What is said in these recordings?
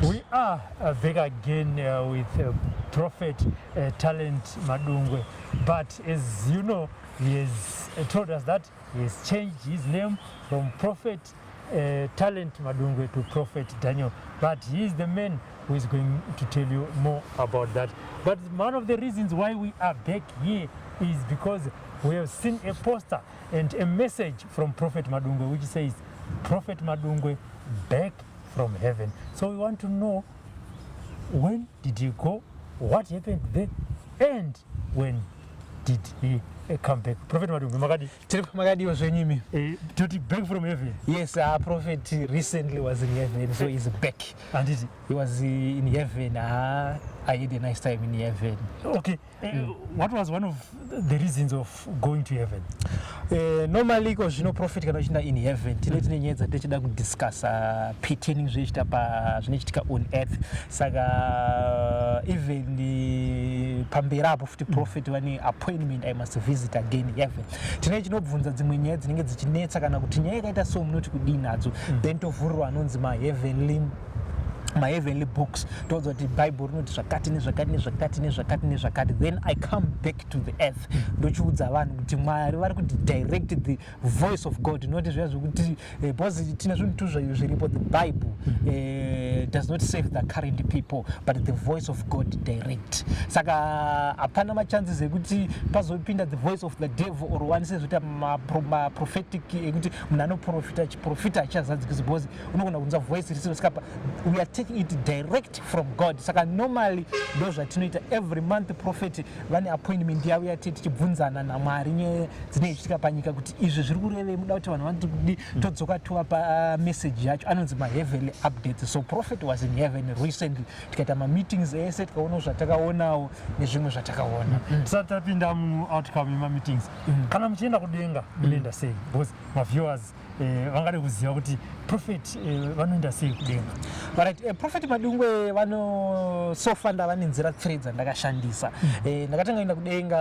We are back again with Prophet Talent Madungwe, but as you know, he has told us that he has changed his name from Prophet Talent Madungwe to Prophet Daniel, but he is the man who is going to tell you more about that. But one of the reasons why we are back here is because we have seen a poster and a message from Prophet Madungwe which says, Prophet Madungwe back from heaven. So we want to know, when did he go, what happened there, and when did he come back? Prophet Madungwe, Magadi was when did he back from heaven? Yes, our prophet recently was in heaven, so he's back. And he was in heaven. I had a nice time in heaven. Okay, what was one of the reasons of going to heaven? Normally, because you know, prophet cannot in heaven. Today, discuss pertaining on earth. Saga even the pambera of the prophet when appointment I must visit again in heaven. Tonight, no vunza zimwenye zinge zichinetsa kana kuti nyaya ita so mnoti kudinadzo. Then to vurwa anonzi my heavenly books, told that the Bible then I come back to the earth. Don't you direct the voice of God? Notice the Bible does not save the current people, but the voice of God direct. Saga apanama chances a good puzzle pin that the voice of the devil, or one says with a prophetic prophet voice. We are taking it direct from God. So normally those that know it every month prophet when appointment we are taking vunzana na marinye zinechika panyika kuti izvo zviri kureve muda kuti vanhu vanoti todzoka tuapa message yacho anonzi ma heavenly updates. So prophet was in heaven recently, tikaita ma meetings ese tikaona zvatakaonawo nezvimwe zvatakaona. Tisatapinda mu outcome ma meetings. Kana muchienda kudenga munoenda sei? Because my viewers vangade kuziva kuti prophet vanoenda sei kudenga. Right, Prophet Madungwe vano so far ndavane nzira 3 dzandakashandisa. Ndakatanga kuenda kudenga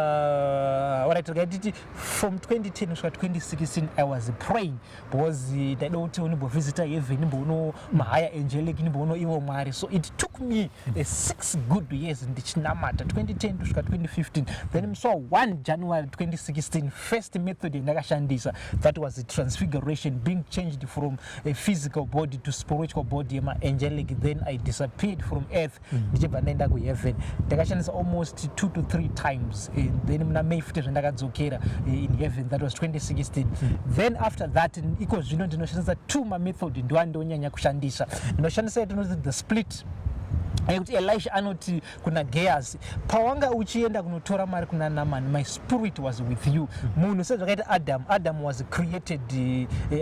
right from 2010 kusvika 2016 I was praying because ndaida kuti unimbovisita heaven nimbono mahaya angelic nimbono ivo Mwari. So it took me 6 good years ndichinamata 2010 kusvika 2015. Then so 1 January 2016 first method ndakashandisa, that was the transfiguration, being changed from a physical body to spiritual body, angelic. Then I disappeared from earth. Ndichibva ku heaven. Ndakashandisa almost 2 to 3 times. Then mna May 50 ndakadzokera in heaven. That was 2016. Then after that iko zvino ndinoshandisa 2 method ndonyanya kushandisa. Ndinoshandisa the split. Ayuti Elisha anoti kuna gears pawanga uchienda kunotora mari kuna Naaman, my spirit was with you. Munhu sezvakaita Adam was created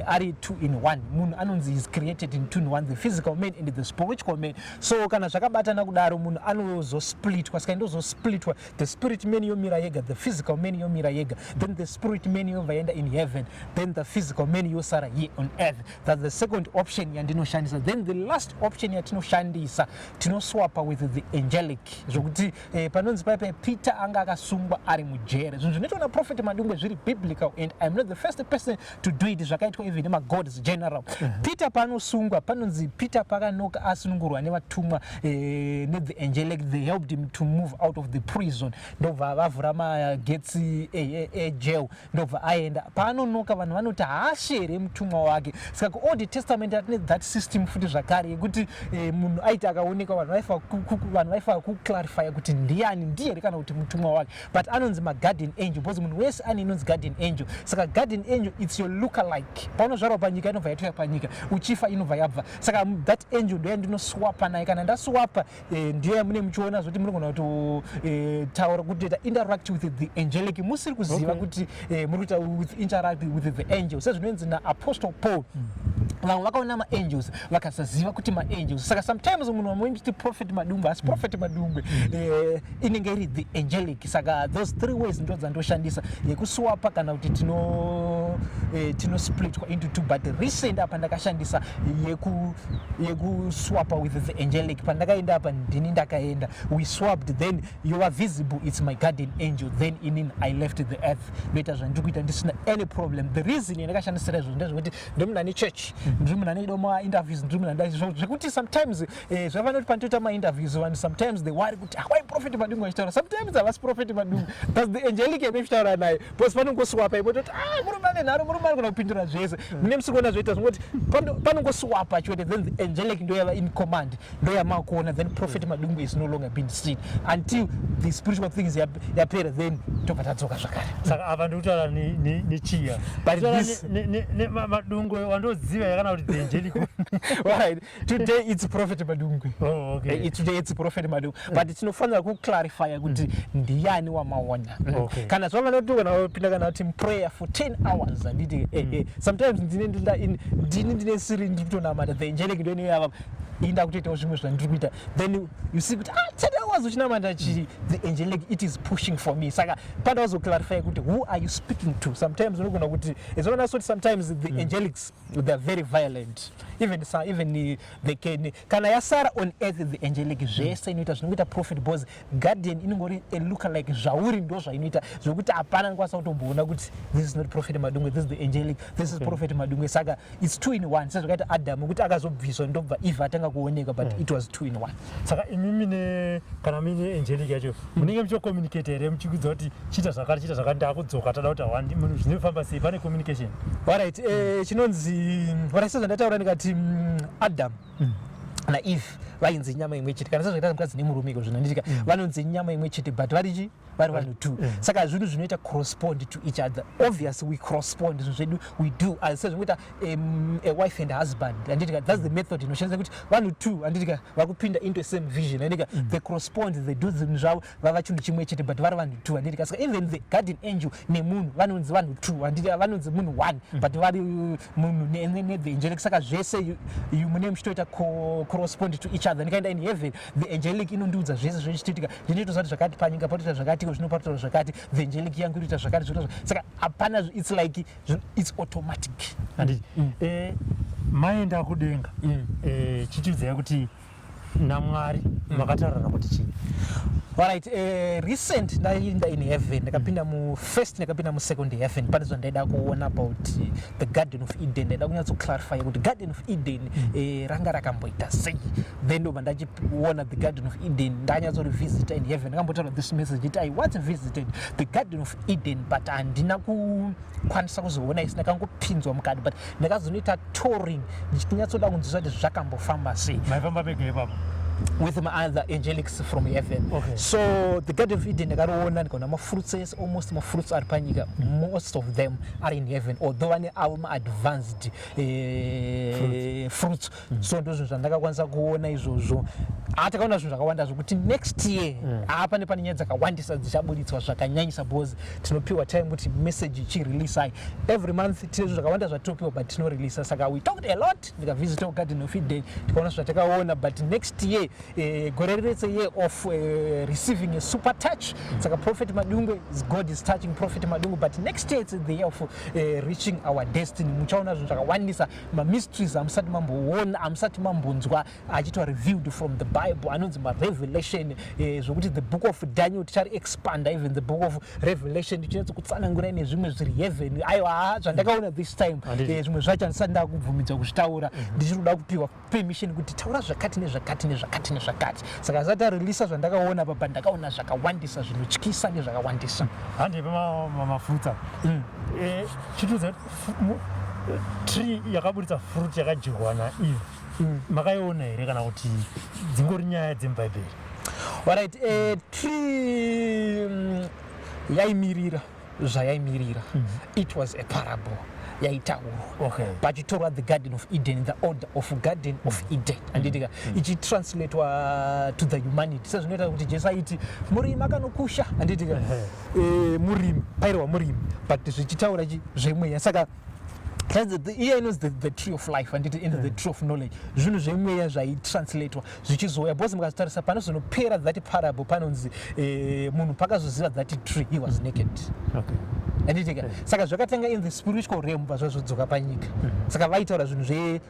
ari 2 in 1. Munhu anonzi is created in 2 in 1, the physical man and the spiritual man. So kana zvakabatana kudaro munhu anozosplitwa, saka ndozosplitwa, the spirit man yomira yega, the physical man yomira yega, then the spirit man yovaenda in heaven, then the physical man yosara here on earth. That's the second option yandinoshandisa. Then the last option yatinoshandisa swap with the angelic. Zvokuti panonzi paipe Peter anga akasungwa ari mujere. Zvinhu zvinoitwa naProphet Madungwe zviri biblical, and I'm not the first person to do it. Zvakaitwa even nemagods general. Peter panosungwa panonzi Peter pakanoka asunungurwa nevatumwa the angelic, they helped him to move out of the prison. Ndobva vavhura magetsi jail, ndobva aenda paanonoka vanhu vanoti haashere mutumwa wake. Saka kuOld Testament atine that system futi zvakare yekuti munhu aiti akaoneka vanhu vaifa kuclarify kuti ndiye kana kuti mutumwa wake, but anonzi guardian angel, because munhu wese ane inonzi guardian angel. Saka guardian angel it's your lookalike. Paunozvarwa panyika inobva yatoya panyika, uchifa inobva yabva. Saka that angel ndiye ndinoswapa naye. Kana ndaswapa ndiye mune muchiona zvoti munogona kutaura kuti interact with the angelic. Musiri kuziva kuti muri kuita interact with the angel. Sezvinonzi naApostle Paul vamwe vakaona maangels vakasaziva kuti maangels. Saka sometimes munhu wamuiti Prophet Madungwe, as Prophet Madungwe inenge iri the angelic. Saka those 3 ways ndo dzandoshandisa yekuswapa kana kuti tinosplitwa into two, but recent apa ndakashandisa yekuswapa with the angelic. Pandakaenda apa ndini ndakaenda, we swapped, then you are visible, it's my guardian angel, then I left the earth. Later zvandikuita ndisina any problem. The reason ndakashandisira izvo ndezvekuti ndimuna nechurch, ndimuna nedoma interviews, ndimuna zvekuti sometimes zvavanoti pantoita ma-interviews and sometimes they worry kuti why Prophet Madungwe achitaura, sometimes havasi Prophet Madungwe, but the angelic yanochitaura naye, because panongoswapa ipo toti murume ane nharo, murume ari kuda kupindura zvese. Mune musikuona zvoita zvongoti panongoswapa chete, then the angelic ndoyava in command, ndoyamakuona, then Prophet Madungwe is no longer being seen until the spiritual things yapera, then tobva tadzoka zvakare. Saka apa ndikutaura nechiya Madungwe wandoziva yakana kuti the angelic. Right, today it's Prophet Madungwe. Oh, okay. Today it's Prophet Madungwe, but tinofanira kuclarify kuti ndiani wamaona. Kana zvavanoti vanopinda kana kuti prayer for 10 hours anditi sometimes ndine siri ndikutonamata, the angelic ndiyoni yava inda kutoitawo zvimwe zvandiri kuita, then you see kuti 10 hours uchinamata chi, the angelic it is pushing for me. Saka panda wazoclarify kuti who are you speaking to. Sometimes unogona kuti ezvaona soti sometimes the angelics they are very violent, even they can kana yasara on earth the angelic zvese inoita zvinoita Prophet, because guardian inongori look like zvauri ndo zvainoita zvokuti hapana ngwasa kutomboona kuti this is not Prophet Madungwe, this is the angelic, this is Prophet Madungwe. Saka it's 2 in 1, sezvakaita Adam kuti akazobviswa ndobva Eve atanga kuoneka, but it was 2 in 1. Saka imimi kana mine angelic yacho munenge muchocommunicate here muchikudza kuti chita zvakati ndakudzoka tada kuti hawandi munhu zvinofamba sei, pane communication. Alright, chinonzi sezvandataura ndikati Adam naEve vainzi nyama imwe chete, kana sezvakaita mukadzi nemurumiko zvinanditika vanonzi nyama imwe chete, but vari vanhu two. Saka zvinhu zvinoita correspond to each other. Obviously we correspond, zvedu we do as zvinoita a wife and a husband, anditika that's the method inoshandisa kuti vanhu two anditika vakupinda into same vision, anditika they correspond, they do zvinhu zvavo vava chinhu chimwe chete, but vari vanhu two anditika. Saka even the guardian angel nemunhu vanonzi vanhu two, anditika vanonzi munhu one, but vari munhu the angelic. Saka zvese mune muchitoita correspond to each other. Ndikaenda in heaven, the angelic inondiudza zvese zvichiitika, ndinoita zvakati panyika patoita zvakati, zvinopatora zvakati, the angelic yangu inoita zvakati zvinoita. Saka hapana, it's like it's automatic. Maenda kudenga chichiudzai kuti naMwari makataurana kuti chii? Alright, recent ndainda in heaven, ndakapinda first ndakapinda second heaven, pane zvandaida kuona about the Garden of Eden. Ndaida kunyatso clarify kuti Garden of Eden ranga rakamboita sei, then ndobva ndachiona the Garden of Eden, ndanyatso revisit in heaven. Ndakambotaura this message that I once visited the Garden of Eden, but handina kukwanisa kuzoona isi, ndakangopinzwa mukati, but ndakazonoita touring ndichinyatsoda kunzwa kuti zvakambofamba sei. Maifamba pega ipapo with my other angelics from heaven. Okay. So the Garden of Eden ndakaroona ndikaona mafruits, almost mafruits ari panyika, most of them are in heaven, although vane avo ma-advanced fruits. So ndozvo zvandakakwanisa kuona izvozvo. Takaona zvinhu zvakawanda zvokuti next year pane nyaya dzakawandisa dzichabuditswa zvakanyanyisa, because tinopiwa time kuti message ichirelease. Every month tine zvinhu zvakawanda zvatinopiwa but tinorelease. Saka we talked a lot, ndikavisita Garden of Eden tikaona zvatakaona, but next year it's a year of receiving a super touch. Saka Prophet Madungwe, God is touching Prophet Madungwe, but next year it's the year of reaching our destiny. Muchaona zvinhu zvakawandisa, ma-mysteries amusati mamboona, amusati mambonzwa achitwa revealed from the Bible, anonzi ma-revelation, zvokuti the book of Daniel tichari expanda, even the book of Revelation tichinatso kutsanangurai nezvimwe zviri heaven. Aiwa zvandakaona this time, zvimwe zvacho handisati ndakubvumidzwa kuzvitaura, ndichirikuda kupiwa permission kuti taura zvakati nezvakati nezvakati nezvakati. Saka asati areleasa zvandakaona apa, ndakaona zvakawandisa zvinotyisa nezvakawandisa. Handipa mafruta chituudza tree yakabuditsa fruit yakadyirwa naEve makaiona here kana kuti dzingori nyaya dzemubhaibheri? Alright, tree yaimirira zvayaimirira, it was a parable yaitaurwa. Okay. Pachitorwa the Garden of Eden, the order of Garden of Eden, anditika ichitranslatewa to the humanity. Sezvinoita kuti Jesu aiti murimi akanokusha, anditika murimi pairwa murimi, but zvichitaura zvemweya. Saka here is the tree of life and the tree of knowledge. Zvinhu zvemweya zvaitranslatewa zvichizoya, because mukatarisa panozonopera that parable panonzi munhu pakazoziva that tree he was naked. Okay. anditika saka zvakatanga in the spiritual realm pazvazvodzoka panyika saka vaitaura zvinhu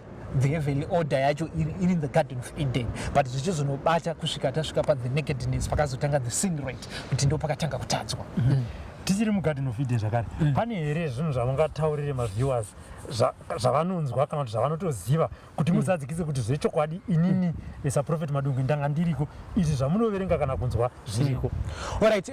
the heavenly order yacho iri in the garden of Eden, but zvichizonobata kusvika tasvika pa the nakedness pakazotanga the sin rate kuti ndo pakatanga kutadzwa. Tichiri mugarden of Eden zvakare pane here zvinhu zvamungataurire maviewers zvavanonzwa kana kuti zvavanotoziva kuti muzadzikise kuti zvechokwadi inini saprofeti Madungwe ndanga ndiriko, izvi zvamunoverenga kana kunzwa zviriko? Alright,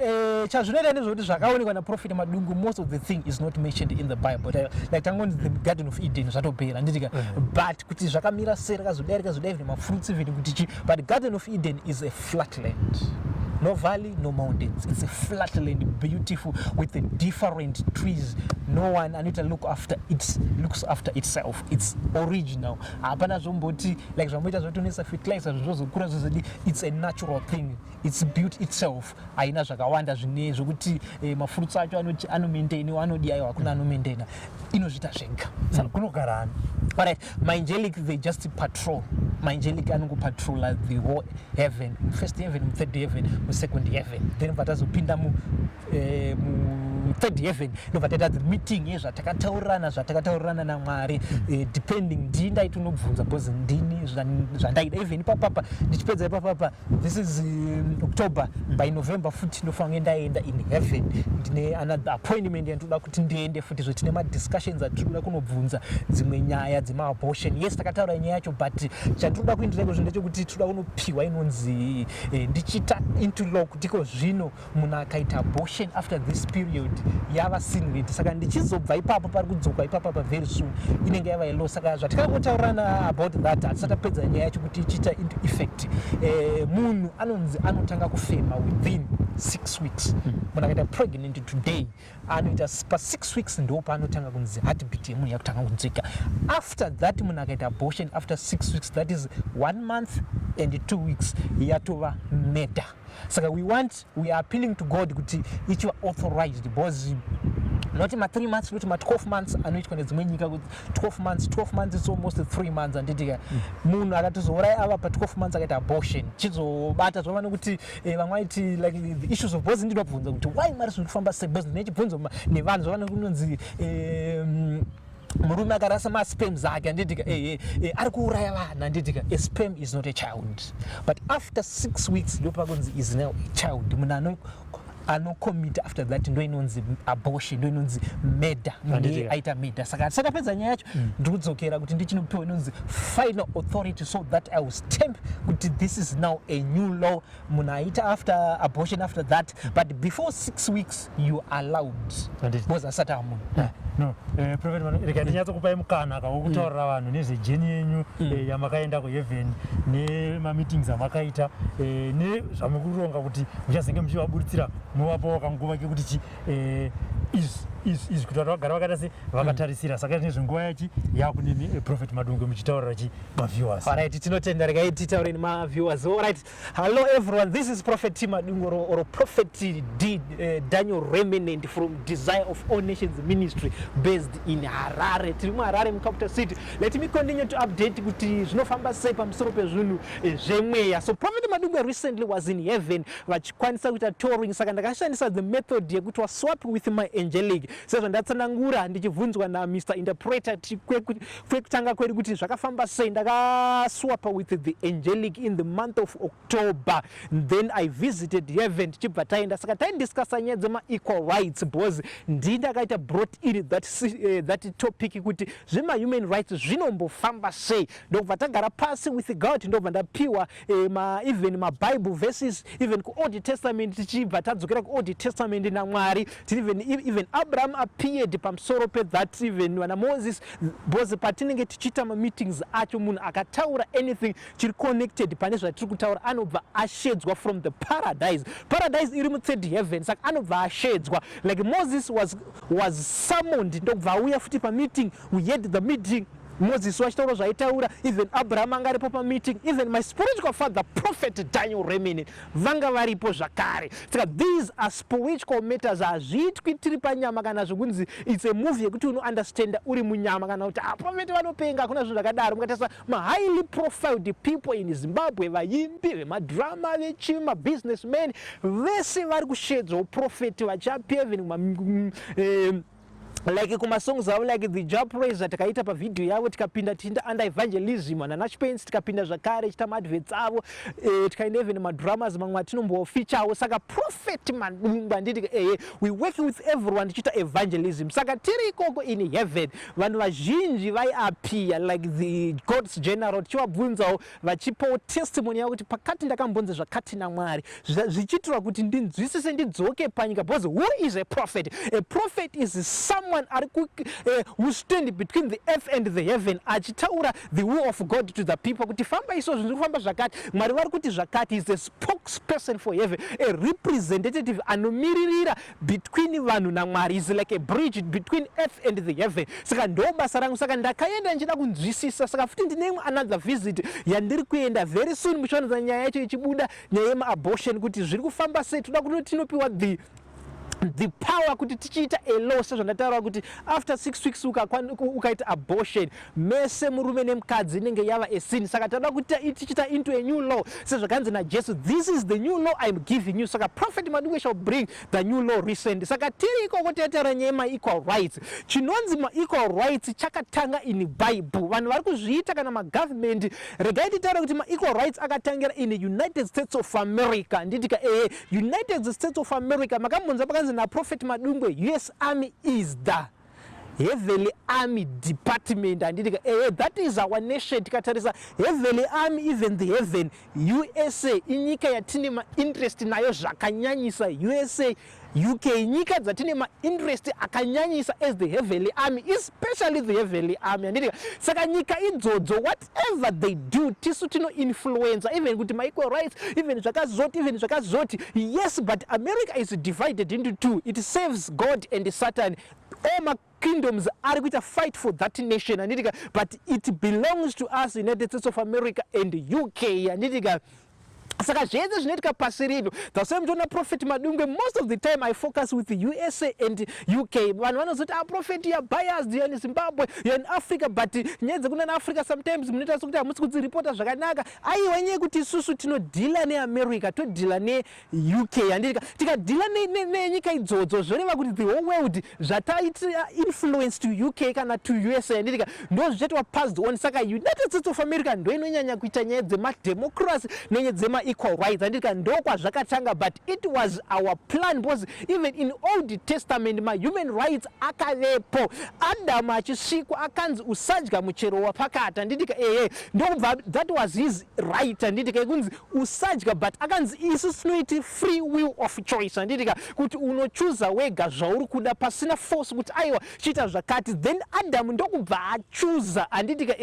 chazvinoita ndezvokuti zvakaonekwa naprofeti Madungwe, most of the thing is not mentioned in the Bible, like tangoni the garden of Eden zvatopera nditika, but kuti zvakamira sei rakazodairika nemafruits even kuti but garden of Eden is a flat land. No valley, no mountains. It's a flat land, beautiful, with the different trees. No one, and it looks after itself. It's original. Apana zomboti like zombota zotunisa fertilizer zozokura zozodi. It's a natural thing. It's built itself. Aina zvakawanda zvine zvokuti mafruits acho ano maintain, anodiya hakuna ano maintain. Inozvita zvega. Saka kunogara ani? Alright, my angelic they just patrol. My angelic anongo patrol the whole heaven, first heaven, third heaven, second heaven. Then vatazopinda mu third heaven ndovatata the meeting zvatakataurana naMwari, depending ndinda itunobvunza because ndini zvandaida even papapa ndichipedza ipapapa this is October, by November futi ndofange ndaenda in heaven ndine another appointment yandoda kuti ndiende futi zvotine ma discussions atinoda kunobvunza dzimwe nyaya dzema abortion. Yes, takataura nyaya yacho, but chandinoda kuindireko ndechekuti toda kunopiwa inonzi ndichita into law kutiko zvino munhu akaita abortion after this period yava sin rate, saka ndichizobva ipapo pari kudzoka ipapa very soon inenge yava yellow. Saka zvatakakotaurana about that hatisatapedza nyaya yacho kuti ichita into effect. Munhu anonzi anotanga kufema within 6 weeks. Munhu akaita pregnant today anoita pa 6 weeks ndo paanotanga kunzi heartbeat yemunhu yakutanga kunzika. After that munhu akaita abortion after 6 weeks, that is 1 month and 2 weeks, yatova murder. Saka we are appealing to God kuti ichiwa authorized, because not ma 3 months, not ma 12 months, anoitwa nedzimwe nyika kuti 12 months is almost 3 months. Anditika munhu akatozora ava pa 12 months akaita abortion chizobata zvavana kuti vamwe vaiti like the issues of both. Ndinobvunza kuti why mari zvinofamba sei, because nechibvunzo nevanhu zvavana kunonzi murume akarasa masperms ake anditika ari kuuraya vana anditika a sperm is not a child, but after 6 weeks ndopakunzi is now a child. Munhu anocommit after that ndo inonzi abortion, ndo inonzi murder, munhu aita murder. Saka sakapedza nyaya yacho ndikudzokera kuti ndichinopiwa inonzi final authority, so that I will stamp kuti this is now a new law. Munhu aita after abortion after that, but before 6 weeks you are allowed, because asati amunhu. No, Prophet Madungwe, rega ndinyatsokupai mukana wokutaurira vanhu nezvejeni yenyu yamakaenda kuheaven nemameetings amakaita nezvamukuronga kuti muchazenge muchivaburitsira muvapawo kanguva kekuti izvi kuti vanhu vagara vakaita se vakatarisira. Saka nezvenguva yachi yakunemi Prophet Madungwe muchitaurira chi maviewers. Alright, tinotenda regai titaure nemaviewers. Alright, hello everyone, this is Prophet Madungwe or Prophet Daniel Remnant from Desire of All Nations Ministry based in Harare. Tiri muHarare mucapital city. Let me continue to update kuti zvinofamba sei pamusoro pezvinhu zvemweya. So Prophet Madungwe recently was in heaven vachikwanisa kuita touring, saka ndakashandisa the method yekuti waswap with my angelic. Sezvo ndatsanangura ndichibvunzwa naMr Interpreter kwekutanga kwedu kuti zvakafamba sei. Ndakaswapa with the angelic in the month of October, then I visited heaven tichibva taenda, saka taidiscussa nyaya dzema equal rights, because ndindakaita brought in that topic kuti zvema human rights zvinombofamba sei. Ndobva tagara pasi with God, ndobva ndapiwa even maBible verses even kuOld Testament, tichibva tadzokera kuOld Testament naMwari. Even Abraham appeared pamusoro that, even wana Moses, because patinenge tichita meetings acho munhu akataura anything chiri connected pane zvatiri kutaura anobva ashedzwa from the paradise iri mu3rd heaven. Saka anobva ashedzwa, like Moses was summoned, ndobva auya futi pameeting, we had the meeting Moses wachitaura zvaitaura, even Abraham anga aripo pameeting, even my spiritual father prophet Daniel Remini vanga varipo zvakare. Saka these are spiritual matters. Hazviitwi tiri panyama kana zvokunzi it's a movie yekuti unounderstand uri munyama kana kuti prophet vanopenga hakuna zvinhu zvakadaro. Mukatarisa highly profiled people in Zimbabwe, vaimbi vemadrama vechivi, mabusinessmen vese vari kushedzwa uprofeti vachapia even like kumasongs avo like the job praise takaita pavidhio yavo, tikapinda tiinda under evangelism nanachpens, tikapinda zvakare chita maadverts avo, tikaenda even madramas mamwe atinombofichawo. Saka prophet Madungwe anditi we working with everyone tichita evangelism. Saka tiri ikoko in heaven vanhu vazhinji vaiapia like the God's general, tichivabvunzawo vachipawo testimony yavo kuti pakati ndakambonza zvakati naMwari, zvichiitirwa kuti ndinzwisise ndidzoke panyika. Because who is a prophet? A prophet is someone who stand between the earth and the heaven, achitaura the will of God to the people kuti famba izvozvo zviri kufamba zvakati, Mwari vari kuti zvakati. Is a spokesperson for heaven, a representative anomiririra between vanhu naMwari. Is like a bridge between earth and the heaven. Saka ndo basa rangu. Saka ndakaenda ndichida kunzwisisa. Saka futi ndine another visit yandiri kuenda very soon. Muchaona nyaya yacho ichibuda, nyaya yema-abortion kuti zviri kufamba sei. Toda kuti tinopiwa the power kuti tichiita a law sezvandataura kuti after 6 weeks ukaita abortion mese murume nemukadzi inenge yava a sin. Saka toda kuti tichiita into a new law sezvakanzi naJesu, this is the new law I am giving you. Saka prophet Madungwe shall bring the new law recent. Saka tiri ikoko tataura nyaya ma-equal rights. Chinonzi ma-equal rights chakatanga in Bible. Vanhu vari kuzviita kana magovernment. Regai titaura kuti ma-equal rights akatangira in the United States of America. Nditika United States of America makambonza pakanzi na prophet Madungwe, US Army is the heavily army department. And that is our nation. Tikatarisa heavily army, even the heaven, USA inyika yatine ma interest nayo zvakanyanyisa. USA UK nyika dzatine ma interest akanyanyisa as the heavily army, especially the heavily army. And saka nyika idzodzo whatever they do tisu tino influencer, even kuti ma equal rights, even zvakazoti. Yes, but America is divided into two. It serves God and Satan. All my kingdoms are going to fight for that nation, but it belongs to us, United States of America and UK. Saka zvese zvinoitika pasi rino. That's why mtoona prophet Madungwe, most of the time I focus with the USA and UK. Vanhu vanozoti prophet you are biased, you are in Zimbabwe, you are in Africa, but nyaya dzekuna Africa sometimes munoita sokuti hamusi kudziripota zvakanaka. Aiwa nyaya yekuti isusu tinodhila neAmerica, todhila neUK. Andika tikadhila nenyika idzodzo zvoreva kuti the whole world zvataita influence to UK kana to USA. Andika ndo zvichaitwa passed on. Saka United States of America ndo inonyanya kuita nyaya dzemademocracy nenyaya dzema equal rights. Andika ndokwa zvakatanga, but it was our plan because even in Old Testament my human rights akavepo. Adam achisvikwa akanzi usadya muchero wapakati. Andika ndobva that was his right. Andika kunzi usadya, but akanzi isu tinoiti free will of choice. Andika kuti unochuza wega zvauri kuda pasina force kuti aiwa chita zvakati. Then Adam ndokubva achuza. Andika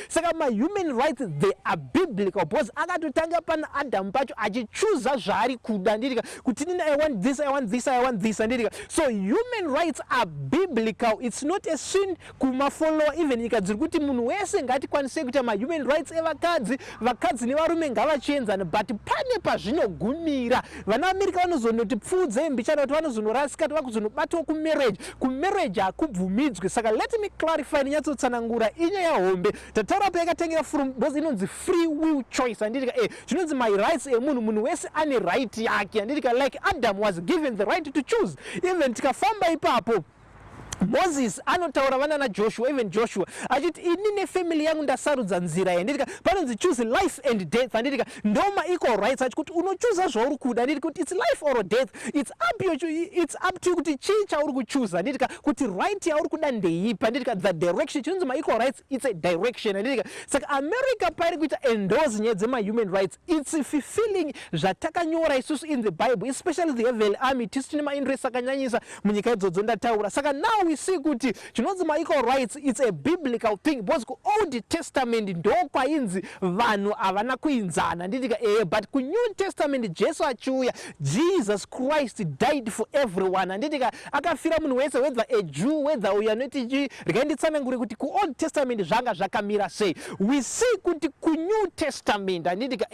saka my human rights they are biblical because akatotanga pana Adam pacho achichuza zvaari kuda. Ndika kuti nini I want this, I want this, I want this. Ndika so human rights are biblical. It's not a sin kumafollow even nyika dziri kuti munhu wese ngatikwanise kuita ma human rights evakadzi nevarume ngavachienzana, but pane pazvinogumira. Vana America vanozonoti pfudze mbichana kuti vanozonorasika vakuzonobatawo kumarriage hakubvumidzwi. Saka let me clarify ninyatsotsanangura inyaya hombe tataura payakatangira from because inonzi free will choice. Andika zvinonzi my rights munhu wese ane right yake. Andika like Adam was given the right to choose. Even tikafamba ipapo Moses anotaura vana naJoshua, even Joshua achiti ini nefamily yangu ndasarudza nzira iyi. Ndika panonzi choose life and death. Andika ndoma equal rights achikuti unochuza zvauri kuda. Ndika kuti it's life or death, it's up to you kuti chii chauri kuchuza. Ndika kuti right yauri kuda ndeipa. Ndika the direction chinonzi ma equal rights, it's a direction. Ndika saka America pairi kuita endorse nyaya dzema human rights, it's fulfilling zvatakanyora isusu in the Bible, especially the heavenly army tisu tine ma interest akanyanyisa munyika idzodzo ndataura. Saka now we see kuti chinonzi equal rights, it's a biblical thing, because ku Old Testament ndokwainzi vanhu havana kuinzana nditika but ku New Testament Jesu achiuya, Jesus Christ died for everyone anditika akafira munhu wese, whether a Jew, whether uya noti rikainditsanangure kuti ku Old Testament zvanga zvakamira sei. We see kuti ku New Testament anditika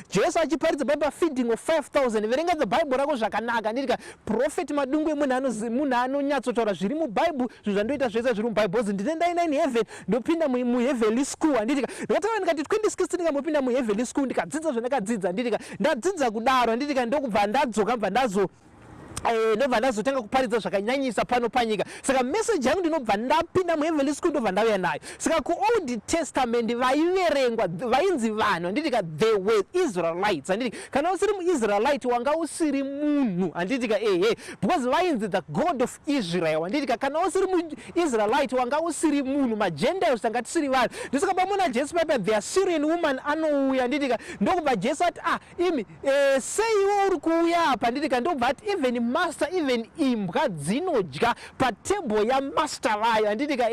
Jesu achiparidza Bible feeding of 5,000. verenga the Bible rako zvakanaka anditika Prophet Madungwe munhu anonyatsotaura zviri muBible, zvinhu zvandoita zvese zviri muBible. Ndine ndaenda in heaven, ndopinda muheavenly school anditika ndakataura ndikati 2016 ndikambopinda muheavenly school ndikadzidza zvandakadzidza anditika ndadzidza kudaro anditika ndokubva ndadzoka bva ndobva ndazotanga kuparidza zvakanyanyisa pano panyika. Saka message yangu ndinobva ndapinda muheavenly school ndobva ndauya nayo. Saka ku Old Testament vaiverengwa vainzi vanhu anditika they were Israelites anditika kana usiri muIsraelite wanga usiri munhu anditika because vainzi the God of Israel anditika kana usiri muIsraelite wanga usiri munhu, magentiles tanga tisiri vanhu. Ndisaka pamona Jesu papa the Syrian woman anouya anditika ndokubva Jesu ati imi seiwo uri kuuya apa anditika ndobva ati even master, even imbwa dzinodya patable yamaster vayo anditika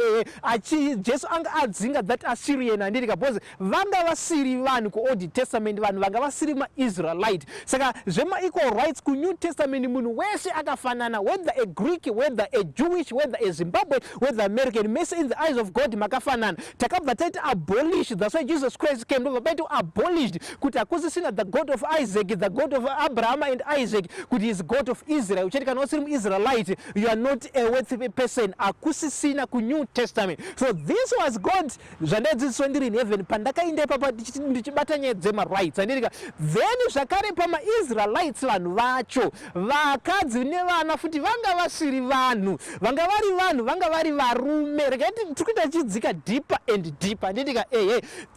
Jesu anga adzinga that Assyrian anditika because vanga vasiri vanhu ku Old Testament, vanhu vanga vasiri maIsraelite. Saka zvema equal rights ku New Testament munhu wese akafanana, whether a Greek, whether a Jewish, whether a Zimbabwean, whether American, mese in the eyes of God makafanana. Takabva taita abolish, that's why Jesus Christ came over to abolish kuti hakusisina the God of Isaac, the God of Abraham and Isaac, kuti he is God of Israel. Uchiti kana usiri muIsraelite you are not a worthy person, hakusisina ku New Testament. So this was God zvandadzidziswa ndiri in heaven pandakaenda ipapa ndichibata nyaya dzema-rights anditika. Then zvakare pama-Israelites vanhu vacho vakadzi nevana futi vanga vasiri vanhu, vanga vari vanhu, vanga vari varume. Rekaiti tiri kuita tichidzika deeper and deeper anditika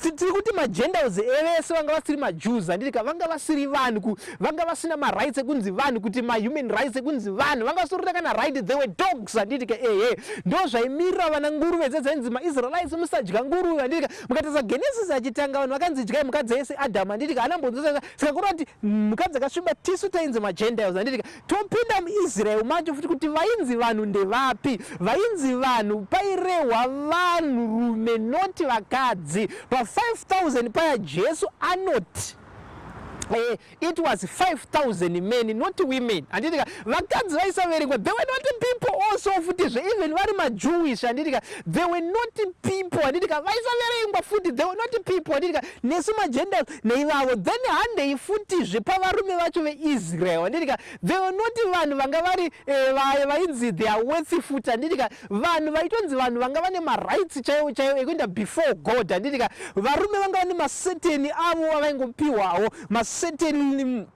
tiri kuti magentiles evese vanga vasiri maJews anditika vanga vasiri vanhu, vanga vasina ma-rights ekunzi vanhu, kuti ma-human rights ekunzi vanhu, vanga vasorota kana right, they were dogs anditika ndo zvaimirira vana nguruve dzedzainzi maIsraelites musadya nguruve anditika. Mukatasa Genesis achitanga vanhu vakanzi dyai mukadzi yese Adhamu anditika anambonzosaka. Saka kureva kuti mukadzi akasviba tisu tainzi magentiles anditika. Topinda muIsrael macho futi kuti vainzi vanhu ndevapi. Vainzi vanhu pairehwa vanhurume noti vakadzi. Pa 5,000 paya Jesu anoti it was 5,000 men, not women. Anditika vakadzi vaisaverengwa, they were not people also futi even vari maJewish anditika they were not people anditika vaisaverengwa futi, they were not people anditika nesu magentiles neivavo. Then handei futi pavarume vacho veIsrael anditika they were not vanhu vanga vari vainzi they are worthy futi anditika vanhu vaitonzi vanhu vanga vane ma-rights chaiwo ekuenda before God anditika varume vanga vane maseteni avo avaingopiwawo certain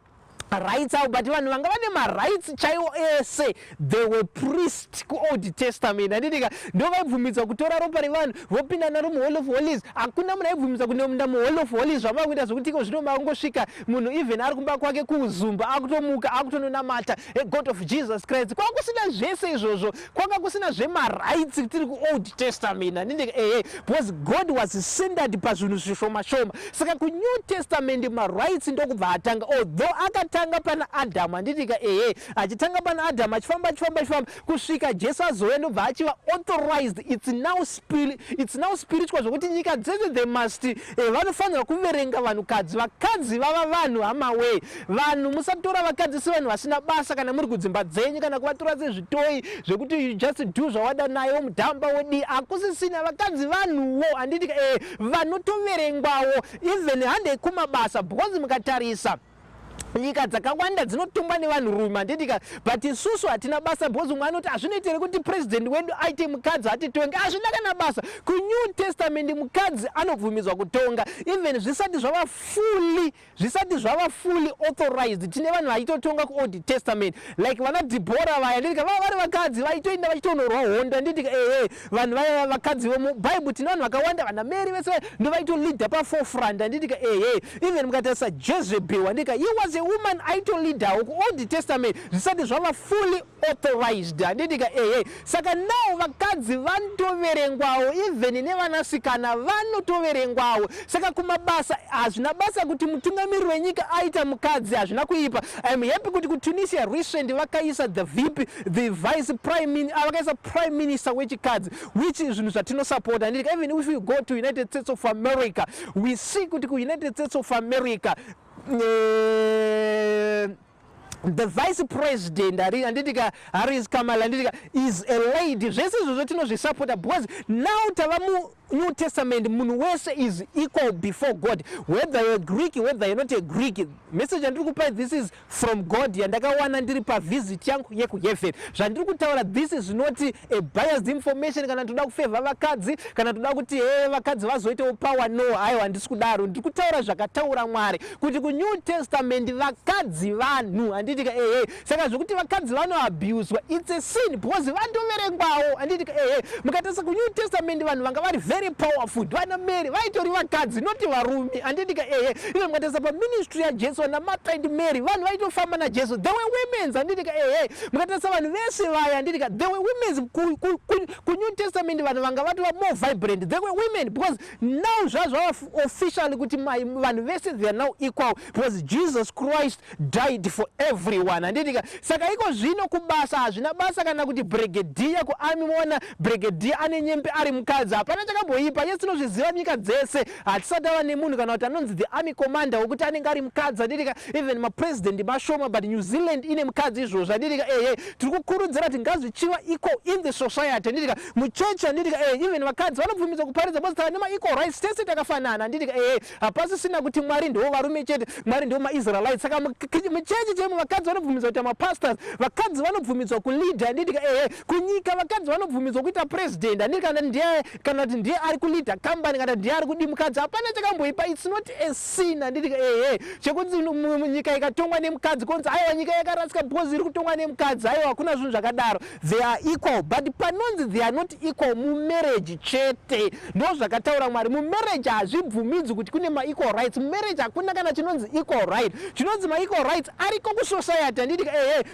rights out, but vanhu vanga vane ma-rights chaiwo ese. They were priests ku Old Testament anditika ndo vaibvumidzwa kutora ropa revanhu vopinda naro muhall of holies. Hakuna munhu aibvumidzwa kuenda muhall of holies zvavakuita zvokutiko zvino makungosvika munhu even ari kumba kwake kuuzumba akutomuka akutononamata God of Jesus Christ. Kwanga kusina zvese izvozvo, kwanga kusina zvema-rights tiri ku Old Testament anditika because God was centered pazvinhu zvishoma shoma. Saka ku New Testament ma-rights ndokubva atanga, although akatanga pana Adhamu anditika achitanga pana Adhamu achifamba kusvika Jesu azouya ndobva achiva authorized. It's now spiritual zvokuti nyika dzese they must vanofanira kuverenga vanhukadzi. Vakadzi vava vanhu hamawe. Vanhu musatora vakadzi sevanhu vasina basa kana muri kudzimba dzenyu kana kuvatora sezvitoyi zvekuti you just do zvawada nayo mudhamba wodi. Hakusisina, vakadzi vanhuwo anditika vanotoverengwawo even handei kumabasa because mukatarisa nyika dzakawanda dzinotongwa nevanhurume anditika but isusu hatina basa because umwe anoti hazvinoitire kuti president wedu aite mukadzi atitonge. Hazvina kana basa. Ku New Testament mukadzi anobvumidzwa kutonga even zvisati zvava fully authorized. Tine vanhu vaitotonga ku Old Testament like vana Deborah vaya anditika vava vari vakadzi vaitoenda vachitonorwa hondo anditika vanhu vaya vakadzi vomuBible tine vanhu vakawanda vana Mary vese ndo vaitolida pa forefront anditika even mukatarisa Jezebel anditika he was a woman aitolidhawo kuold testament zvisati zvava fully authorized. Handitika saka nawo vakadzi vanotoverengwawo, even nevanasikana vanotoverengwawo. Saka kumabasa hazvina basa kuti mutungamiriri wenyika aita mukadzi, hazvina kuipa. I am happy kuti kuTunisia recent vakaisa the VP, the vice prime, vakaisa prime minister wechikadzi, which zvinhu zvatinosapota. Handitika even if we go to United States of America, we see kuti kuUnited States of America the vice president Harris Kamala is a lady. Zvese izvozvo tinozvisapota because now tava New Testament munhu wese is equal before God, whether you're Greek, whether you're not a Greek. Message andiri kupa, this is from God yandakawana ndiri pavisit yangu yekuheaven. Zvandiri kutaura, this is not a biased information kana toda kufavor vakadzi kana toda kuti vakadzi vazoitawo power. No, aiwa handisi kudaro. Ndiri kutaura zvakataura Mwari kuti kuNew Testament vakadzi vanhu. Handitika saka zvokuti vakadzi vanoabuswa, it's a sin because vandoverengwawo. Handitika mukatarisa kuNew Testament vanhu vanga vari very powerful, vana Mary vaitori vakadzi noti varume. Handitika ive mukatarisa paministry yaJesu naMartha and Mary vanhu vaitofamba naJesu, they were women. Handitika mukatarisa vanhu vese vaya, handitika they were women. kuNew Testament vanhu vanga vatova more vibrant, they were women because now zvazva officially kuti vanhu vese they are now equal because Jesus Christ died for everyone. Handitika saka iko zvino kubasa hazvina basa kana kuti brigadier kuarmy muona brigadier ane nyembe ari mukadzi, hapana chakamboipa. Yes, tinozviziva nyika dzese, hatisati ava nemunhu kana kuti anonzi the army commander wokuti anenge ari mukadzi. Handitika even mapresident mashoma, but New Zealand ine mukadzi izvozvo. Handitika tiri kukurudzira kuti ngazvichiva equal in the society. Handitika muchechi, handitika even vakadzi vanobvumidzwa kuparidza because tava nema equal rights, tese takafanana. Handitika hapasisina kuti Mwari ndiwo varume chete, Mwari ndiwo maIsraelites. Saka muchechi chemu vakadzi vanobvumidzwa kuita mapastors, vakadzi vanobvumidzwa kuleader. Handitika kunyika vakadzi vanobvumidzwa kuita president. Handitika kana kuti ndiye ari kuleader company kana ndiye ari kudi mukadzi, hapana chakamboipa. It's not a sin. Handitika chekuti nyika ikatongwa nemukadzi konzi aiwa nyika yakarasika because iri kutongwa nemukadzi, aiwa hakuna zvinhu zvakadaro. They are equal, but panonzi they are not equal mumarriage chete. Ndo zvakataura Mwari, mumarriage hazvibvumidzwi kuti kune ma-equal rights. Mumarriage hakuna kana chinonzi equal right. Chinonzi ma-equal rights ariko kusociety. Handitika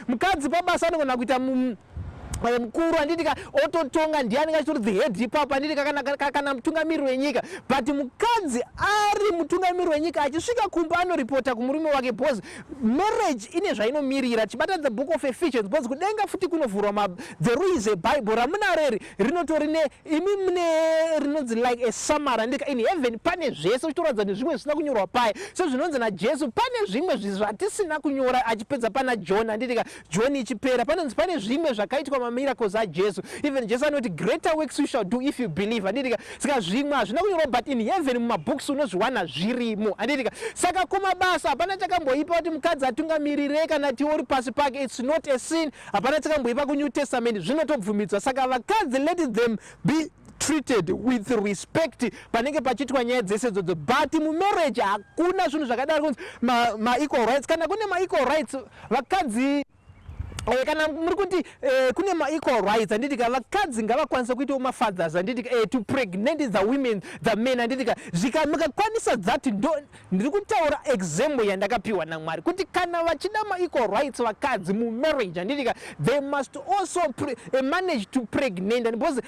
mukadzi pabasa anogona kuita mukuru. Handitika ototonga ndiani kachitori the head papa. Handitika kana mutungamiriri wenyika, but mukadzi ari mutungamiriri wenyika achisvika kumba anoripota kumurume wake because marriage ine zvainomirira. Chibata the book of Ephesians because kudenga futi kunovhurwa there is a Bible ramunareri rinotori imi mune rinonzi like a summary. Handika in heaven pane zvese uchitoratidza nezvimwe zvisina kunyorwa paya, so zvinonzi naJesu pane zvimwe zvatisina kunyora achipedza pana John. Handitika John ichipera panonzi pane zvimwe zvakaitwa miracles aJesu. Even Jesu anoti greater works you shall do if you believe. Handitika saka zvimwe hazvina kunyorwa, but in heaven mumabooks unozviwana zvirimo. Handitika saka kumabasa hapana chakamboipa kuti mukadzi atungamirire kana tiori pasi pake. It's not a sin. Hapana chakamboipa kuNew Testament, zvinotobvumidzwa. Saka vakadzi let them be treated with respect panenge pachiitwa nyaya dzese dzodzo, but mumarriage hakuna zvinhu zvakadaro kunzi ma-equal rights. Kana kune ma-equal rights vakadzi kana muri kuti kune ma-equal rights, handitika vakadzi ngavakwanisa kuitawo mafathers. Handitika to pregnant the women, the men. Handitika mukakwanisa that ndiri kutaura example yandakapiwa naMwari kuti kana vachida ma-equal rights vakadzi mumarriage, handitika they must also manage to pregnant. And because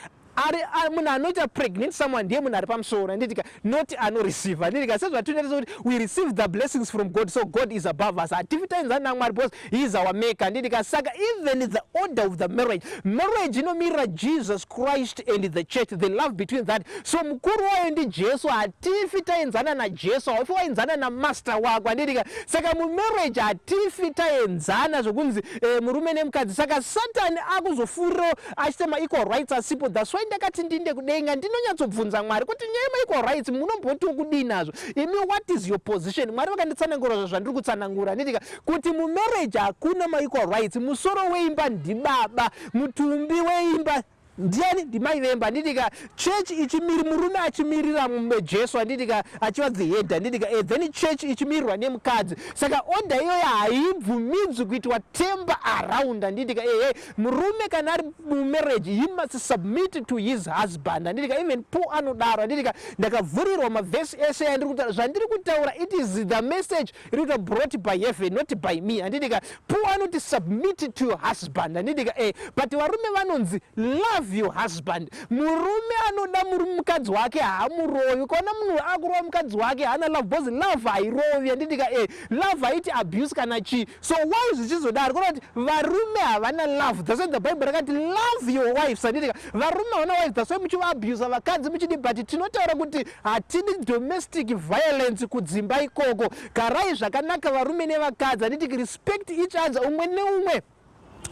munhu anoita pregnant someone ndiye munhu ari pamusoro. Handitika not anoreceive. Handitika sezvatinoita kuti we receive the blessings from God, so God is above us. Hatifi taenzana naMwari because he is our maker. Handitika saka even the order of the marriage inomirira Jesus Christ and the church, the love between that. So mukuru wayo ndi Jesu, hatifi taenzana naJesu, haufi waenzana namaster wako. Handitika saka mumarriage hatifi taenzana zvokunzi murume nemukadzi. Saka Satani akuzofuriro achita ma-equal rights asipo. That's why ndakati ndinde kudenga ndinonyatsobvunza Mwari kuti nyaya ma-equal rights munomboti kudii nazvo imi, what is your position? Mwari vakanditsanangura zvandiri kutsanangura. Handitika kuti mumarriage hakuna ma-equal rights. Musoro weimba ndibaba, mutumbi weimba ndiani ndimaivemba handitika church ichimiri murume achimirira Jesu handitika achiva the head handitika then church ichimirirwa nemukadzi saka order iyoyo haibvumidzwi kuitwa temper around handitika murume kana ari mumarriage he must submit to his husband handitika even Paul anodaro handitika ndakavhurirwa mavhesi ese zvandiri kutaura it is the message iri kuta brought by heaven not by me handitika Paul anoti submit to your husband handitika but varume vanonzi love your husband. Murume anoda mukadzi wake haamurovi. Kona munhu akurova mukadzi wake haana love because love hairovi handitika love haiti abuse kana chi. So why zvichizodaro kona kuti varume havana love. That's why the Bible rakati love your wives handitika varume havana wives. That's why muchiva abuse vakadzi muchidi but tinotaura kuti hatidi domestic violence kudzimba ikoko. Garai zvakanaka varume nevakadzi handitika respect each other umwe neumwe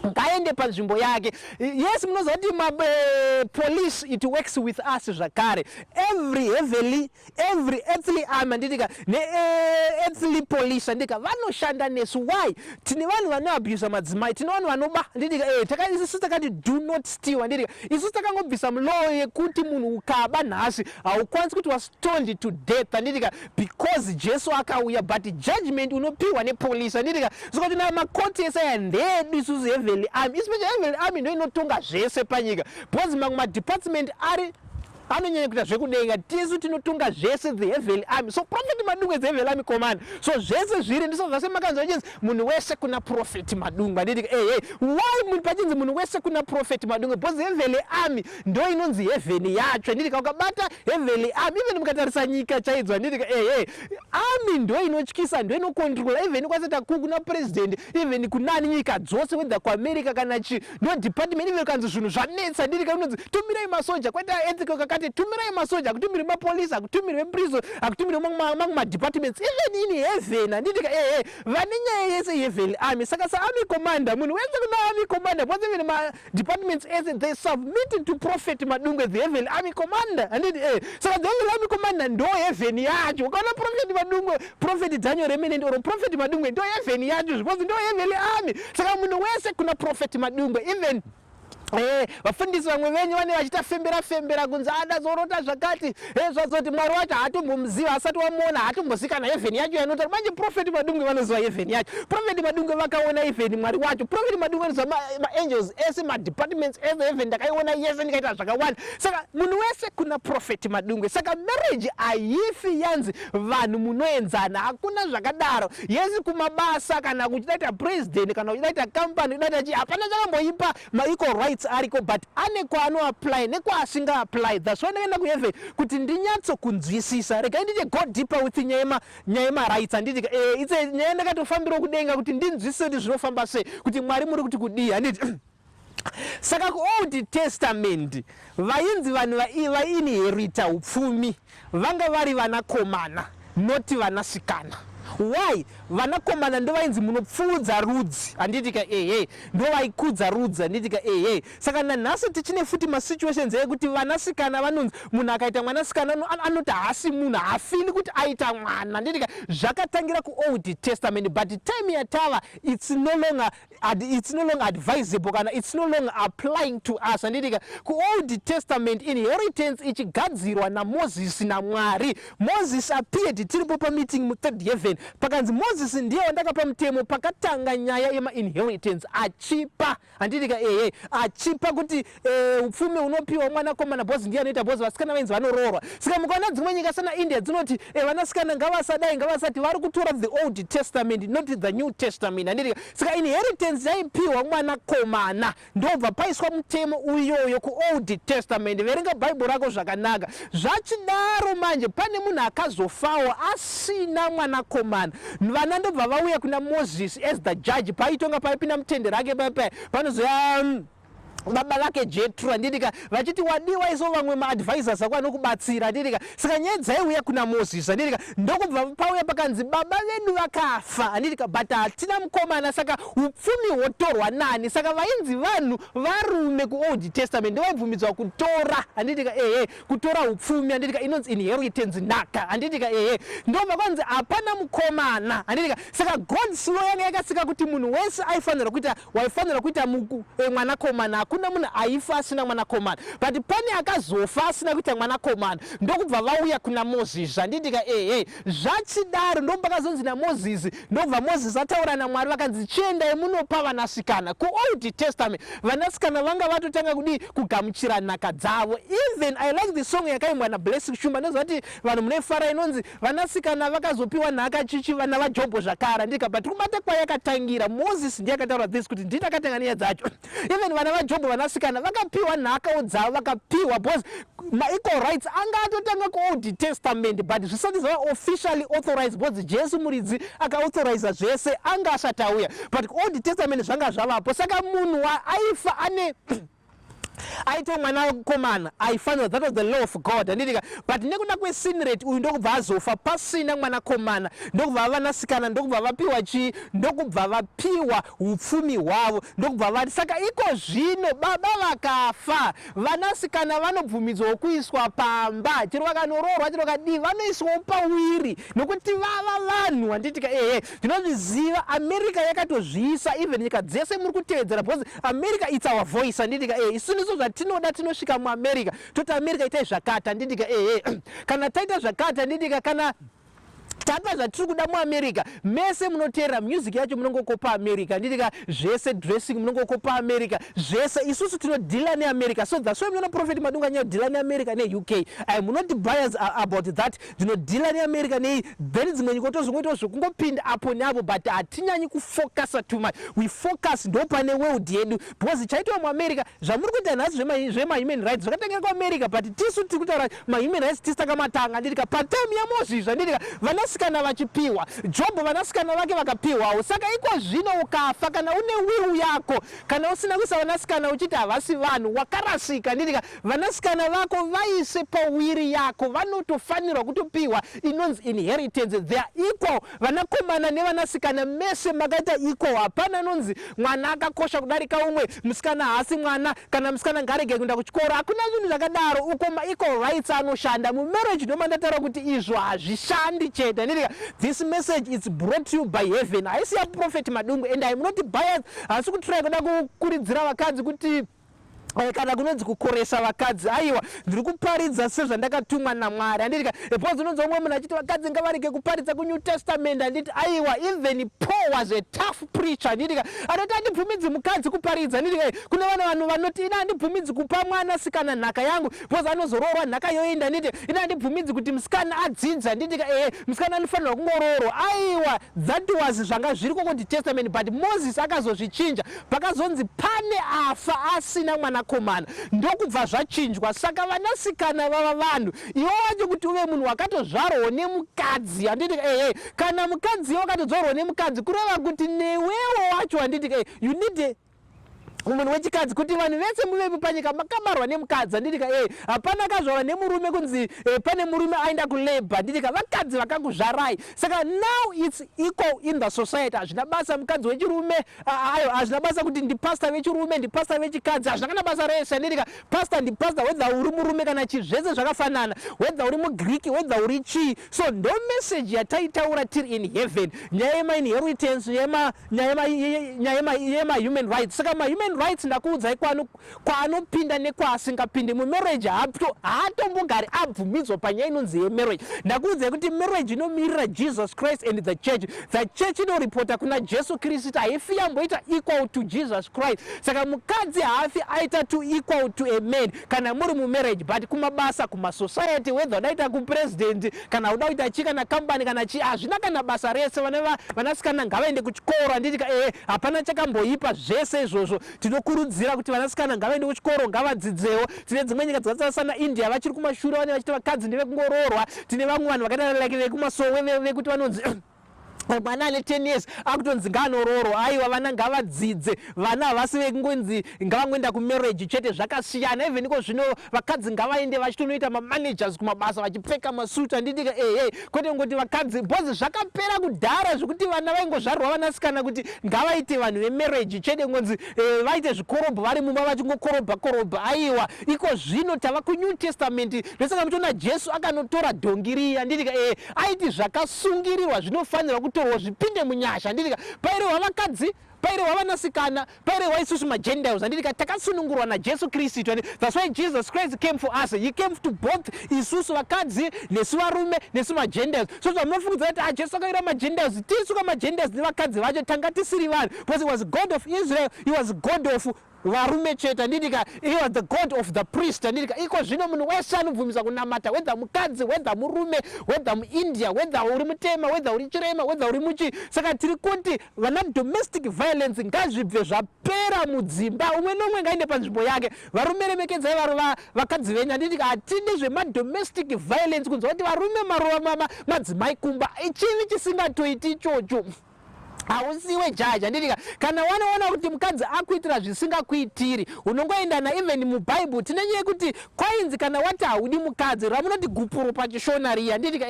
ngaende panzvimbo yake. Yes, munoziva kuti police it works with us zvakare. Every earthly army handitika earthly police handika vanoshanda nesu. Why? Tine vanhu vanoabuse madzimai, tine vanhu vanoba handitika isusu takati do not steal handitika isusu takangobvisa mulaw yekuti munhu ukaba nhasi haukwanisi kuti wastoned to death handitika because Jesu akauya but judgment unopiwa nepolice handitika saka tina makoti ese yandedu isusu heavenly army, especially heavenly army ndo inotonga zvese panyika because mamwe madepartment ari anonyanya kuita zvekudenga tisu tinotonga zvese the heavenly army. So prophet Madungwe is the heavenly army command. So zvese zviri ndiso zvase makanzwa chinzi munhu wese kuna prophet Madungwe handitika why munhu pachinzi munhu wese kuna prophet Madungwe because the heavenly army ndo inonzi heaven yacho handitika ukabata heavenly army even mukatarisa nyika chaidzo handitika army ndo inotyisa ndo inocontrola even kwaseta kuna president even kunani nyika dzose whether kuAmerica kana chi ndo department even kanzi zvinhu zvanetsa handitika unonzi tumirai masoja kwata ethical tumirai masoja akutumire mapolisi akutumire prison akutumire mamwe madepartments even in heaven handitika vane nyaya yese heavenly army saka army commander munhu wese kuna army commander because even departments ese they submitted to prophet Madungwe the heavenly army commander handiti saka the heavenly army commander ndo heaven yacho ukaona prophet Madungwe prophet Daniel Remenent or prophet Madungwe ndo heaven yacho because ndo heavenly army saka munhu wese kuna prophet Madungwe even vafundisi vamwe venyu vane vachita fembera kunzi adazorota zvakati zvazoti Mwari wacho haatombomuziva asati wamuona haatombozikanwa heaven yacho yanota manje prophet Madungwe vanoziva heaven yacho. Prophet Madungwe vakaona heaven Mwari wacho. Prophet Madungwe vanoziva maangels ese madepartments ese heaven ndakaiona yese ndikaita zvakawanda saka munhu wese kuna prophet Madungwe. Saka marriage haifi yanzi vanhu munoenzana hakuna zvakadaro. Yesi kumabasa kana kuchidaita president kana kuchidaita company kudaita chi hapana chakamboipa equal rights ariko but ane kwano apply nekwasinga apply. That's why ndakaenda kuheaven kuti ndinyatso kunzwisisa rega ndite go deeper with nyaya rights handitika itse nyaya ndakatofambira kudenga kuti ndinzwisise kuti zvinofamba sei kuti Mwari muri kuti kudii handiti saka kuOld Testament vainzi vanhu vainherita upfumi vanga vari vanakomana noti vanasikana. Why? Vanakomana ndo vainzi munopfuudza rudzi handitika ndo vaikudza rudzi handitika saka nanhasi tichine futi masituations ekuti vanasikana vanonzi munhu akaita mwanasikana anoti haasi munhu haafili kuti aita mwana handitika zvakatangira kuOld Testament but time yatava it's no longer advisable kana it's no longer applying to us handitika kuOld Testament inheritance ichigadzirwa naMozisi naMwari. Moses appeared tiripo pameeting mu3rd heaven pakanzi Moses ndiye wandakapa mutemo pakatanga nyaya yemainheritance achipa handitika achipa kuti upfumi unopiwa mwanakomana bhozi ndiye anoita bhozi vasikana vainzi vanoroorwa. Saka mukaona dzimwe nyika sana India dzinoti vanasikana ngavasadai ngavasati vari kutora the Old Testament not the New Testament handitika saka inheritance yaipiwa mwanakomana ndobva paiswa mutemo uyoyo kuOld Testament. Verenga Bible rako zvakanaka. Zvachidaro manje pane munhu akazofawo asina mwanakomana vana ndobva vauya kuna Moses as the judge paitonga paipinda mutende rake panozoya baba vake Jethro handitika vachiti wadiwa iso vamwe maadvisors ako anokubatsira handitika saka nyaya dzaiuya kuna Moses handitika ndokubva pauya pakanzi baba vedu vakafa handitika but hatina mukomana saka upfumi hwotorwa nani. Saka vainzi vanhu varume kuOld Testament ndovaibvumidzwa kutora handitika kutora upfumi handitika inonzi inheritance nhaka handitika ndobva kwanzi hapana mukomana handitika saka God's law yanga yakasika kuti munhu wese waifanira kuita mwanakomana hakuna munhu aifa asina mwanakomana, but pane akazofa asina kuita mwanakomana. Ndokubva vauya kuna Moses. Zvanditika zvachidaro ndombakazonzi naMozisi, ndobva Mozisi ataura naMwari vakanzi chiendai munopa vanasikana. Ku-Old Testament vanasikana vanga vatotanga kudi kugamuchira nhaka dzavo. Even I like the song yakaimbwa naBlessing Shumba, ndozvati vanhu munefara inonzi vanasikana vakazopiwa nhaka chichi vana vaJobho zvakara. Ndika but kubata kwayakatangira Moses ndiye akataura this kuti ndini akatanga nyaya dzacho. Even vana vaJobho vanasikana vakapiwa nhakawo dzavo, vakapiwa because equal rights anga atotanga ku-Old Testament, but zvisati zvava officially authorized because Jesu muridzi akaauthorize zvese anga asati auya, but ku-Old Testament zvanga zvavapo. Saka munhu aifa ane aite mwanakomana aifanira, that was the law of God. Anditika but nekuda kwesin rate uyu ndokubva azofa pasina mwanakomana, ndokubva vanasikana ndokubva vapiwa chii, ndokubva vapiwa upfumi hwavo, ndokubva vati saka iko zvino baba vakafa vanasikana vanobvumidzwa kuiswa pamba, chero vakanoorwa chero kadii vanoiswawo pawiri nokuti vava vanhu. Handitika ndinozviziva America yakatozviisa, even nyika dzese muri kutevedzera because America it's our voice. Handitika isini zvatinoda tinosvika muAmerica toti America itai zvakata. Handitika kana taita zvakata, handitika kana tapa zvatiri kuda muAmerica mese munoteera music yacho munongokopa America. Handitika zvese dressing munongokopa America, zvese isusu tinodhila neAmerica. So that's why munoona Prophet Madungwe anyadhila neAmerica neUK. I am not biased about that. Ndinodhila neAmerica nei then dzimwe nyika tozongoitawo zvekungopinda apo neapo, but hatinyanyi kufocusa too much. We focus ndo pane world yedu because chaitwa muAmerica zvamuri kuita nhasi zvema-human rights zvakatangira kuAmerica, but tisu tiri kutaura ma-human rights tisitakamatanga. Handidika patime yaMozisi handidika vanasikana vachipiwa, Jobho vanasikana vake vakapiwawo. Saka iko zvino ukafa kana une wiru yako, kana usina kuisa vanasikana uchiti havasi vanhu wakarasika, handidika vanasikana vako vaise pawiri yako, vanotofanirwa kutopiwa inonzi inheritance. They are equal. Vanakomana nevanasikana mese makaita equal. Hapana nonzi mwana akakosha kudarika umwe, musikana haasi mwana, kana musikana ngarege kuenda kuchikoro. Hakuna zvinhu zvakadaro. Uko ma-equal rights anoshanda mumarriage. Ndomandataura kuti izvo hazvishandi chete. This message is brought to you by heaven. I see a Prophet Madungwe and I am not biased. Asi kutry kuda kukuridzira vakadzi kuti kana kunonzi kukoresa vakadzi. Aiwa ndiri kuparidza sezvandakatumwa naMwari. Handiti because unonzi umwe munhu achiti vakadzi ngavarege kuparidza kuNew Testament. Handiti aiwa even Paul was a tough preacher. Handiti anoti handibvumidzi mukadzi kuparidza. Handiti kuna vanhu vanoti ina handibvumidzi kupa mwanasikana nhaka yangu because anozoroorwa nhaka yoenda. Handiti ina handibvumidzi kuti musikana adzidza. Handiti musikana anofanirwa kungoroorwa. Aiwa that was zvanga zviri kuOld Testament, but Moses akazozvichinja pakazonzi pane afa asina mwanakomana, ndokubva zvachinjwa. Saka vanasikana vava vanhu, iwe wacho kuti uve munhu wakatozvarwawo nemukadzi. Handiti kana mukadzi wakatodzvarwawo nemukadzi kureva kuti newewo wacho handiti you need munhu wechikadzi kuti vanhu vese muvepo panyika makabarwa nemukadzi. Handitika hapana akazvarwa nemurume kunzi pane murume aenda kulabor. Handitika vakadzi vakakuzvarai. Saka now it's equal in the society. Hazvina basa mukadzi wechirume, hazvina basa kuti ndipasta vechirume ndipasta vechikadzi, hazvina kana basa rese. Handitika pasta ndipasta whether uri murume kana chii, zvese zvakafanana, whether uri muGreek whether uri chii. So ndo message yataitaura tiri in heaven, nyaya yema-inheritance, nyaya yema-human rights. Saka ma-human rights ndakuudzai kwaanopinda nekwaasingapindi mumarriage haatombogari abvumidzwa panyaya inonzi yemarriage. Ndakuudzai kuti marriage inomirira Jesus Christ and the church inoripota kuna Jesu Kristu. Haifi yamboita equal to Jesus Christ. Saka mukadzi haafi aita to equal to a man kana muri mumarriage, but kumabasa kumasociety whether udaita kupresident kana uda kuita chii kana kambani kana chii, hazvina kana basa rese. Vanasikana ngavaende kuchikoro. Handitika hapana chakamboipa zvese izvozvo. Tinokurudzira kuti vanasikana ngavaende kuchikoro, ngavadzidzewo. Tine dzimwe nyika dzakaita sana India vachiri kumashure vane vachiti vakadzi ndevekungoroorwa. Tine vamwe vanhu vakaita like vekumasowe vekuti vanonzi mwana ane 10 years akutonzi ngaanoroorwa. Aiwa vana ngavadzidze, vana havasi vekungonzi ngavangoenda kumarriage chete, zvakasiyana. Even iko zvino vakadzi ngavaende vachitonoita mamanagers kumabasa vachipfeka masuti. Handitika kwete ngoti vakadzi because zvakapera kudhara zvekuti vana vaingozvarwa vanasikana kuti ngavaite vanhu vemarriage chete, ngonzi vaite zvikorobho vari mumba vachingokorobha. Aiwa iko zvino tava kuNew Testament. Ndosaka muchiona Jesu akanotora dhongiri. Handitika aiti zvakasungirirwa zvinofanirwa kutorwa zvipinde munyasha. Handitika pairewa vakadzi paire wavanasikana paire waisusu magentiles handiti takasunungurwa najesu kristu. That's why Jesus Christ came for us. He came to both isusu vakadzi nesu varume nesu magentiles. So munofungidza kuti Jesu akaira magentiles tisu kamagentiles nevakadzi vacho tanga tisiri vanhu, because he was God of Israel, he was God of varume chete handidika, he was the God of the priest handidika. Iko zvino munhu wese anobvumisa kunamata, whether mukadzi, whether murume, whether muindia, whether uri mutema, whether uri chirema, whether uri muchi. Saka tiri kuti vana domestic violence ngazvibve zvapera mudzimba, umwe nomwe ngaende panzvimbo yake. Varume remekedzai vakadzi venyu handidika, hatidi zvemadomestic violence kunzwa kuti varume marova madzimai kumba. Chivi chisingatoiti ichocho. Hausiwe jaji handidika. Kana wanoona kuti mukadzi akuitira zvisingakuitiri, unongoenda na even mubhaibheri tinenye kuti kwainzi kana wati haudi mukadzi ramunoti gupuru pachishonari handidika,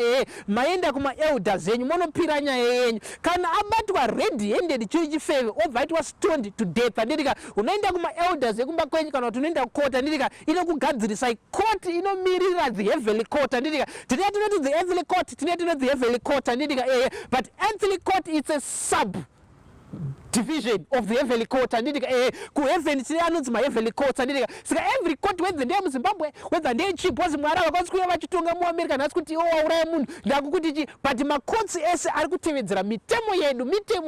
maenda kumaelders yenyu monopira nyaya yenyu. Kana abatwa red handed chiri chifeve obva aitwa stoned to death handidika, unoenda kumaelders yekumba kwenyu kana kuti unoenda court handidika, inokugadzirisai court inomirira the heavenly court handidika. Tinenge tinoti the heavenly court, tinenge tinoti the heavenly court handidika, but earthly court it's a sub division of the heavenly court handidika. Ku heaven tine anonzi heavenly court handidika. Saka every court whether ndeye muZimbabwe, whether ndeye chipozi mwara vakasikuya vachitonga muAmerica nhasi kuti iwo wauraya munhu ndakukuti chi, but macourts ese ari kutevedzera mitemo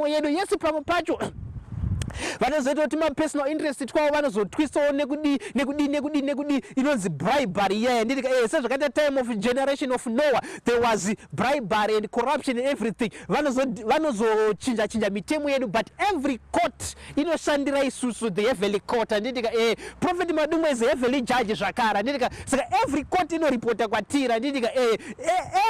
yedu yese pamwe pacho vanozoita kuti mapersonal interest twavo vanozotwisawo nekudi inonzi bribery handidika. Sezvakaita time of generation of Noah, there was bribery and corruption and everything. Vanozochinja mitemo yedu, but every court inoshandira isusu the heavenly court handidika. Prophet Madungwe is a heavenly judge zvakara handidika. Saka every court inoripota kwatiri handidika.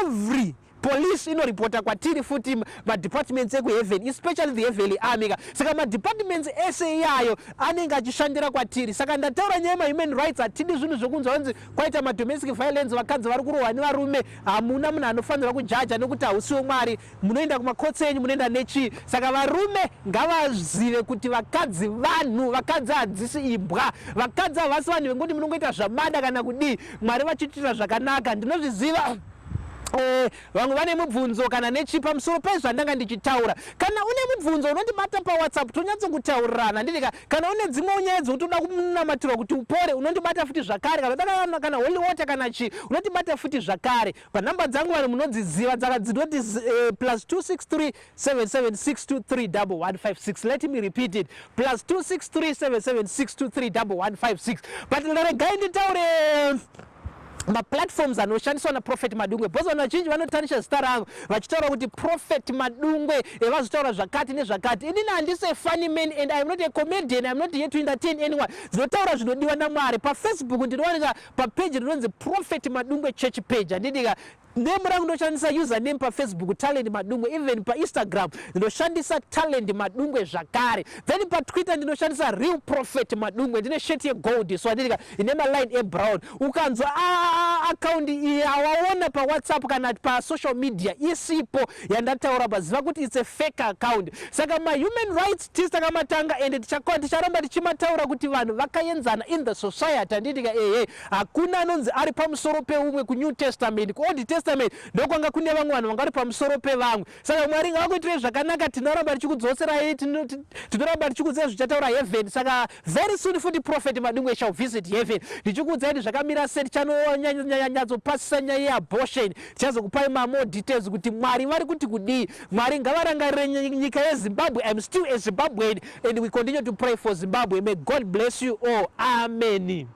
Every police inoripota kwatiri futi madepartments ekuheaven, especially the heavenly army. Saka madepartments ese iyayo anenge achishandira kwatiri. Saka ndataura nyaya human rights, hatidi zvinhu zvokunzwa kunzi kwaita madomestic violence, vakadzi vari kurohwa nevarume, hamuna munhu anofanira kujaja nekuti hausiwo Mwari, munoenda kumakotsi enyu munoenda nechi. Saka varume ngavazive kuti vakadzi vanhu, vakadzi hadzisi imbwa, vakadzi havasi vanhu vekuti munongoita zvamada kana kudii, Mwari vachiitira zvakanaka. Ndinozviziva vamwe vane mubvunzo kana nechi pamusoro pezvandanga ndichitaura. Kana une mubvunzo unondibata paWhatsApp tonyatsokutaurirana handidika. Kana une dzimwe nyaya dzotoda kunamatira kuti upore unondibata futi zvakare, kana holy water kana chi unondibata futi zvakare. Panhamba dzangu vanhu munodziziva dzinoti +263 776231156. Let me repeat it, +263 776231156. But regai nditaure maplatforms anoshandiswa naProphet Madungwe, because vanhu vazhinji vanotarisha zita rangu vachitaura kuti Prophet Madungwe vazotaura zvakati nezvakati. Inini handisi a funny man and I am not a comedian, I am not here to entertain anyone. Dzinotaura zvinodiwa naMwari. PaFacebook ndinowanika papage rinonzi Prophet Madungwe church page handidika. Name rangu ndoshandisa username paFacebook Talent Madungwe, even paInstagram ndoshandisa Talent Madungwe zvakare. Then paTwitter ndinoshandisa Real Prophet Madungwe, ndine shirt yegold so handidika ine maline ebrown. Ukanzwa account iyi awaona paWhatsApp kana pasocial media isipo yandataura baziva kuti it's a fake account. Saka human rights tisakamatanga and ticharamba tichimataura kuti vanhu vakaenzana in the society handidika. Hakuna anonzi ari pamusoro peumwe kuNew Testament, kuOld Testament ndokwanga kune vamwe vanhu vangari pamusoro pevamwe. Saka Mwari ngakuitire zvakanaka, tinoramba tichikudzosera tinoramba tichikudzira zvichataura heaven. Saka very soon futi Prophet Madungwe shall visit heaven. Ndichikudzai zvakamira sei, tichanyadzopasisa nyaya yeabortion, tichazokupai more details kuti Mwari vari kuti kudii. Mwari ngavarangarire nyika yeZimbabwe. I'm still a Zimbabwean and we continue to pray for Zimbabwe. May God bless you all. Amen.